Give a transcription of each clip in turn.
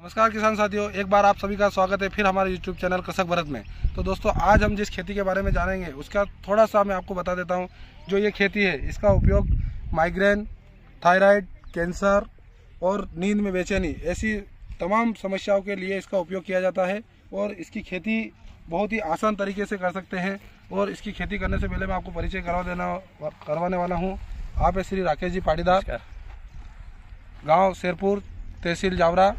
नमस्कार किसान साथियों, एक बार आप सभी का स्वागत है फिर हमारे यूट्यूब चैनल कृषक भारत में। तो दोस्तों, आज हम जिस खेती के बारे में जानेंगे उसका थोड़ा सा मैं आपको बता देता हूं। जो ये खेती है इसका उपयोग माइग्रेन, थायराइड, कैंसर और नींद में बेचैनी ऐसी तमाम समस्याओं के लिए इसका उपयोग किया जाता है। और इसकी खेती बहुत ही आसान तरीके से कर सकते हैं। और इसकी खेती करने से पहले मैं आपको परिचय करवाने वाला हूँ। आप है श्री राकेश जी पाटीदार, गाँव शेरपुर, तहसील जावरा,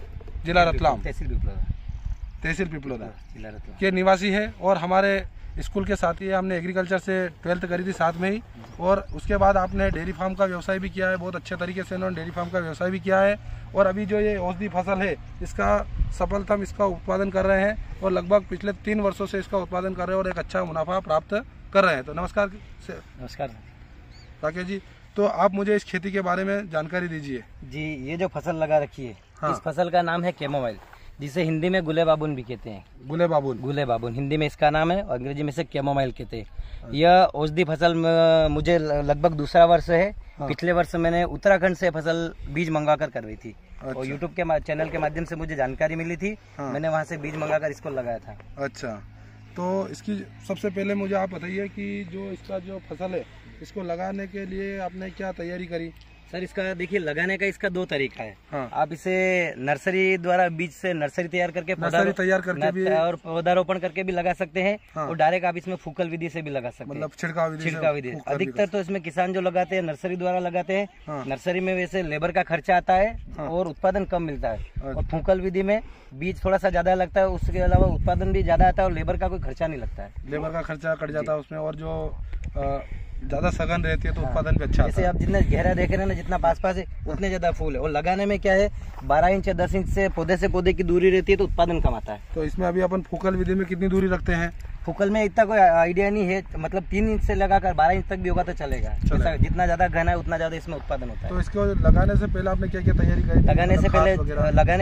जिला रतलाम, तहसील पिपलोदा के निवासी है। और हमारे स्कूल के साथ ही हमने एग्रीकल्चर से 12th करी थी साथ में ही। और उसके बाद आपने डेयरी फार्म का व्यवसाय भी किया है, बहुत अच्छे तरीके से इन्होंने डेयरी फार्म का व्यवसाय भी किया है। और अभी जो ये औषधि फसल है इसका सफलता इसका उत्पादन कर रहे हैं और लगभग पिछले 3 वर्षों से इसका उत्पादन कर रहे हैं और एक अच्छा मुनाफा प्राप्त कर रहे हैं। तो नमस्कार राकेश जी, तो आप मुझे इस खेती के बारे में जानकारी दीजिए। जी, ये जो फसल लगा रखी है, हाँ। इस फसल का नाम है कैमोमाइल, जिसे हिंदी में गुले बाबुन भी कहते हैं। गुले बाबुन हिंदी में इसका नाम है और अंग्रेजी में से कैमोमाइल कहते हैं। यह औषधि फसल मुझे लगभग दूसरा वर्ष है। हाँ। पिछले वर्ष मैंने उत्तराखंड से फसल बीज मंगाकर करवाई थी। अच्छा। और यूट्यूब के चैनल के माध्यम से मुझे जानकारी मिली थी। हाँ। मैंने वहाँ से बीज मंगाकर इसको लगाया था। अच्छा, तो इसकी सबसे पहले मुझे आप बताइए कि जो इसका जो फसल है इसको लगाने के लिए आपने क्या तैयारी करी? सर, इसका देखिए, लगाने का इसका 2 तरीका है। हाँ। आप इसे नर्सरी द्वारा बीज से नर्सरी तैयार करके भी और पौधारोपण करके भी लगा सकते हैं। हाँ। और डायरेक्ट आप इसमें फूकल विधि से भी लगा सकते हैं, मतलब छिड़काव विधि। अधिकतर तो इसमें किसान जो लगाते हैं नर्सरी द्वारा लगाते हैं। हाँ। नर्सरी में वैसे लेबर का खर्चा आता है। हाँ। और उत्पादन कम मिलता है। अच्छा। और फूकल विधि में बीज थोड़ा सा ज्यादा लगता है, उसके अलावा उत्पादन भी ज्यादा आता है और लेबर का कोई खर्चा नहीं लगता है। लेबर का खर्चा कट जाता है उसमें, और जो ज्यादा सघन रहती है तो उत्पादन भी अच्छा। जैसे आप जितना गहरा देख रहे हैं ना, जितना पास है उतने ज्यादा फूल है। और लगाने में क्या है, 12 इंच या 10 इंच से पौधे की दूरी रहती है, तो उत्पादन कम आता है। तो इसमें अभी अपन फूकल विधि में कितनी दूरी रखते हैं? फूकल में इतना कोई आइडिया नहीं है, मतलब 3 इंच से लगाकर 12 इंच तक भी होगा तो चलेगा। जितना ज्यादा घना है उतना ज्यादा इसमें उत्पादन होता है। तो इसको लगाने से पहले आपने क्या क्या तैयारी करी? लगाने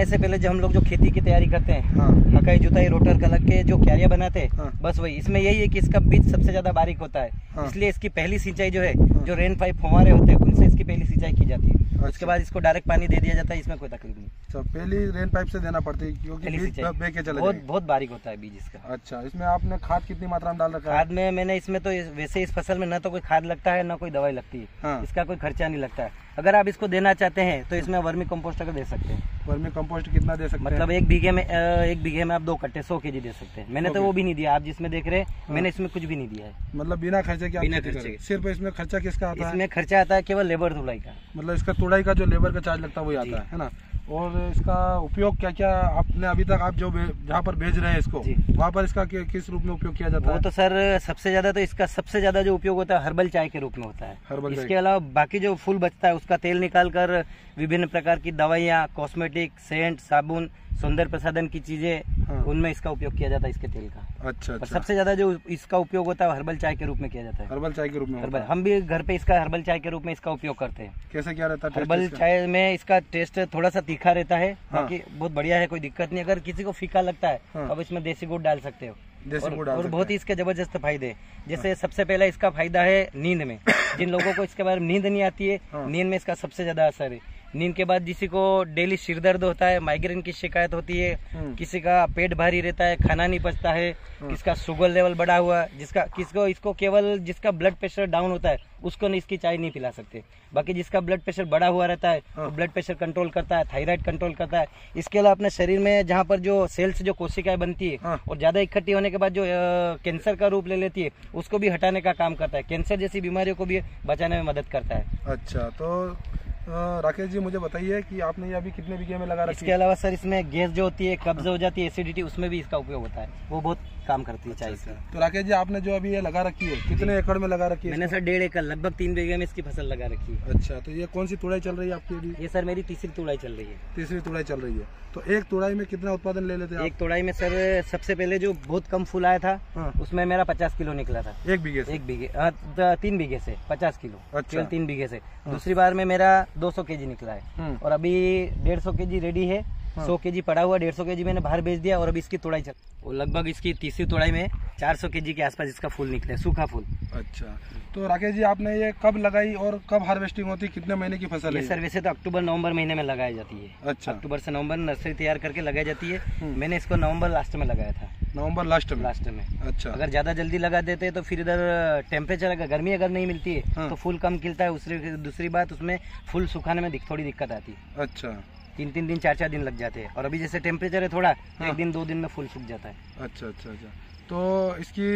से पहले जो हम लोग जो खेती की तैयारी करते हैं, हाँ। मकई जुताई रोटर का लग के जो क्यारियां बनाते हैं, हाँ। बस वही। इसमें यही है कि इसका बीज सबसे ज्यादा बारीक होता है। हाँ। इसलिए इसकी पहली सिंचाई जो है, जो रेन पाइप फुहारे होते हैं उनसे इसकी पहली सिंचाई की जाती है। उसके बाद इसको डायरेक्ट पानी दे दिया जाता है, इसमें कोई तकलीफ नहीं। अच्छा, पहली रेन पाइप से देना पड़ती है क्योंकि बीज बह के चले जाएंगे। बहुत बारीक होता है बीज इसका। अच्छा, इसमें आपने खाद कितनी मात्रा में डाल रखा है? खाद में मैंने इसमें तो वैसे इस फसल में न तो कोई खाद लगता है, न कोई दवाई लगती है। हाँ। इसका कोई खर्चा नहीं लगता है। अगर आप इसको देना चाहते हैं तो इसमें वर्मी कंपोस्ट अगर दे सकते हैं। वर्मी कंपोस्ट कितना दे सकते हैं? मतलब 1 बीघे में आप 2 कट्टे 100 kg दे सकते हैं। मैंने तो वो भी नहीं दिया, आप जिसमें देख रहे हैं। हाँ। मैंने इसमें कुछ भी नहीं दिया है। मतलब बिना खर्चे के? बिना खर्चे। सिर्फ इसमें खर्चा किसका आता है? इसमें खर्चा आता है केवल लेबर तुड़ाई का। मतलब इसका तुड़ाई का जो लेबर का चार्ज लगता है वही आता है ना? और इसका उपयोग क्या क्या आपने अभी तक, आप जो जहाँ पर भेज रहे हैं इसको, वहाँ पर इसका किस रूप में उपयोग किया जाता है? वो तो सर सबसे ज्यादा जो उपयोग होता है हर्बल चाय के रूप में होता है। इसके अलावा बाकी जो फूल बचता है उसका तेल निकालकर विभिन्न प्रकार की दवाइयाँ, कॉस्मेटिक, सेंट, साबुन, सौंदर्य प्रसाधन की चीजें, हाँ। उनमें इसका उपयोग किया जाता है इसके तेल का। अच्छा। सबसे ज्यादा जो इसका उपयोग होता है हर्बल चाय के रूप में किया जाता है। हर्बल चाय के रूप में? हम भी घर पे इसका हर्बल चाय के रूप में इसका उपयोग करते हैं। कैसे क्या रहता है हर्बल चाय में? इसका टेस्ट थोड़ा सा तीखा रहता है। हाँ। बाकी बहुत बढ़िया है, कोई दिक्कत नहीं। अगर किसी को फीका लगता है तो आप इसमें देसी गुड़ डाल सकते हो। और बहुत ही इसके जबरदस्त फायदे। जैसे सबसे पहला इसका फायदा है नींद में। जिन लोगों को इसके बारे में नींद नहीं आती है, नींद में इसका सबसे ज्यादा असर है। नींद के बाद किसी को डेली सिर दर्द होता है, माइग्रेन की शिकायत होती है, किसी का पेट भारी रहता है, खाना नहीं पचता है, किसका शुगर लेवल बढ़ा हुआ है, इसको केवल जिसका ब्लड प्रेशर डाउन होता है उसको नहीं इसकी चाय नहीं पिला सकते। बाकी जिसका ब्लड प्रेशर बढ़ा हुआ रहता है तो ब्लड प्रेशर कंट्रोल करता है, थायराइड कंट्रोल करता है। इसके अलावा अपने शरीर में जहाँ पर जो सेल्स, जो कोशिकाएं बनती है और ज्यादा इकट्ठी होने के बाद जो कैंसर का रूप ले लेती है, उसको भी हटाने का काम करता है। कैंसर जैसी बीमारियों को भी बचाने में मदद करता है। अच्छा, तो राकेश जी मुझे बताइए कि आपने ये अभी कितने बीघे में लगा रखी है? इसके अलावा सर इसमें गैस जो होती है, कब्ज हो जाती है, एसिडिटी, उसमें भी इसका उपयोग होता है। वो बहुत काम करती है चाय से। तो राकेश जी, आपने जो अभी ये लगा रखी है कितने एकड़ में लगा रखी है? मैंने सर 1.5 एकड़, लगभग 3 बीघे में इसकी फसल लगा रखी है। अच्छा, तो ये कौन सी तुड़ाई चल रही है आपकी अभी? ये सर मेरी तीसरी तुड़ाई चल रही है। तीसरी तुड़ाई चल रही है। तो एक तुड़ाई में कितना उत्पादन ले लेते हैं? एक तुड़ाई में सर सबसे पहले जो बहुत कम फूल आया था, उसमें मेरा 50 किलो निकला था। 1 बीघे से? 3 बीघे से 50 किलो। अच्छा। 3 बीघे से। दूसरी बार में मेरा 200 kg निकला है। और अभी 150 kg रेडी है। 100 kg पड़ा हुआ, 150 kg मैंने बाहर बेच दिया और अभी इसकी तोड़ाई चल, वो लगभग इसकी तीसरी तोड़ाई में 400 kg के आसपास इसका फूल निकले, सूखा फूल। अच्छा, तो राकेश जी आपने ये कब लगाई और कब हार्वेस्टिंग होती, कितने महीने की फसल है? ये सर वैसे तो अक्टूबर नवंबर महीने में लगाई जाती है। अच्छा, अक्टूबर से नवंबर नर्सरी तैयार करके लगाई जाती है। मैंने इसको नवंबर लास्ट में लगाया था। नवंबर लास्ट में? अच्छा, अगर ज्यादा जल्दी लगा देते तो फिर इधर टेम्परेचर अगर गर्मी अगर नहीं मिलती है तो फूल कम खिलता है। दूसरी बात उसमें फूल सुखाने में थोड़ी दिक्कत आती है। अच्छा, 3 दिन 4 दिन लग जाते हैं और अभी जैसे टेम्परेचर है थोड़ा, 1 दिन 2 दिन में फूल सूख जाता है। अच्छा अच्छा अच्छा, तो इसकी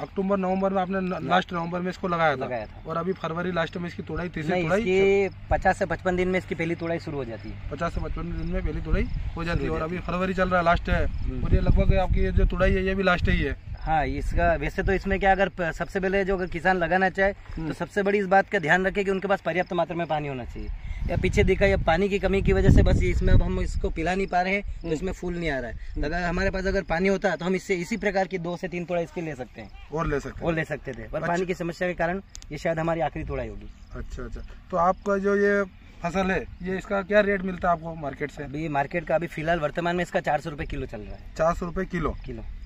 अक्टूबर नवंबर में आपने लास्ट नवंबर में इसको लगाया था और अभी फरवरी लास्ट में इसकी तोड़ाई, तीसरी तोड़ाई? इसकी 50 से 55 दिन में इसकी पहली तोड़ाई शुरू हो जाती है। 50 से 55 दिन में पहली तोड़ाई हो जाती है और अभी फरवरी चल रहा है, लास्ट है, और ये लगभग आपकी जो तोड़ाई है ये भी लास्ट ही है। हाँ, इसका वैसे तो इसमें क्या, अगर सबसे पहले जो अगर किसान लगाना चाहे तो सबसे बड़ी इस बात का ध्यान रखे कि उनके पास पर्याप्त मात्रा में पानी होना चाहिए। या पीछे दिखा या पानी की कमी की वजह से बस इसमें अब हम इसको पिला नहीं पा रहे हैं तो इसमें फूल नहीं आ रहा है। अगर हमारे पास अगर पानी होता तो हम इससे इसी प्रकार की 2 से 3 तोड़ाई इसके ले सकते हैं और ले सकते थे, पर पानी की समस्या के कारण ये शायद हमारी आखिरी तोड़ाई होगी। अच्छा अच्छा, तो आपका जो ये फसल है ये इसका क्या रेट मिलता है आपको मार्केट से? अभी मार्केट का अभी फिलहाल वर्तमान में इसका 400 रुपए किलो चल रहा है। 400 रुपए किलो?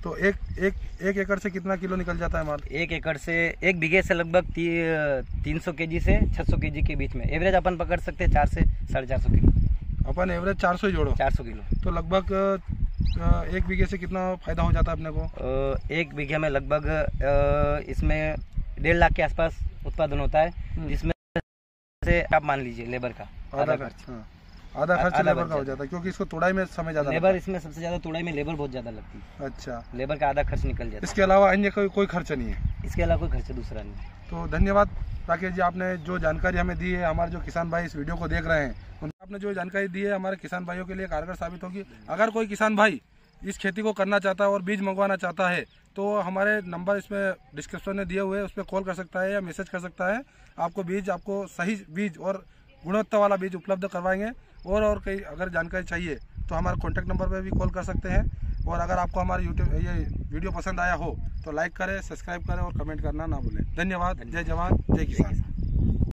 तो एक एकड़ से कितना किलो निकल जाता है माल? 1 एकड़ से 1 बीघे से लगभग 300 kg से 600 kg के बीच में एवरेज अपन पकड़ सकते हैं। 4 से 450 किलो अपन एवरेज 400 जोड़ो, 400 किलो, तो लगभग 1 बीघे से कितना फायदा हो जाता है अपने को? 1 बीघे में लगभग इसमें 1.5 लाख के आसपास उत्पादन होता है, जिसमें से आप मान लीजिए लेबर का आधा खर्च, आधा खर्च लेबर का हो जाता है, क्योंकि इसको तोड़ाई में समय ज्यादा, लेबर इसमें सबसे ज्यादा तोड़ाई में लेबर बहुत ज्यादा लगती है। अच्छा, लेबर का आधा खर्च निकल जाता है। इसके अलावा अन्य कोई खर्च नहीं है? इसके अलावा कोई खर्च दूसरा नहीं। तो धन्यवाद राकेश जी, आपने जो जानकारी हमें दी है, हमारे जो किसान भाई इस वीडियो को देख रहे हैं उनको आपने जो जानकारी दी है हमारे किसान भाइयों के लिए कारगर साबित होगी। अगर कोई किसान भाई इस खेती को करना चाहता है और बीज मंगवाना चाहता है तो हमारे नंबर इसमें डिस्क्रिप्शन में दिए हुए हैं, उस पर कॉल कर सकता है या मैसेज कर सकता है। आपको सही बीज और गुणवत्ता वाला बीज उपलब्ध करवाएंगे। और कई अगर जानकारी चाहिए तो हमारे कॉन्टैक्ट नंबर पर भी कॉल कर सकते हैं। और अगर आपको हमारा यूट्यूब ये वीडियो पसंद आया हो तो लाइक करें, सब्सक्राइब करें और कमेंट करना ना भूलें। धन्यवाद। जय जवान जय किसान।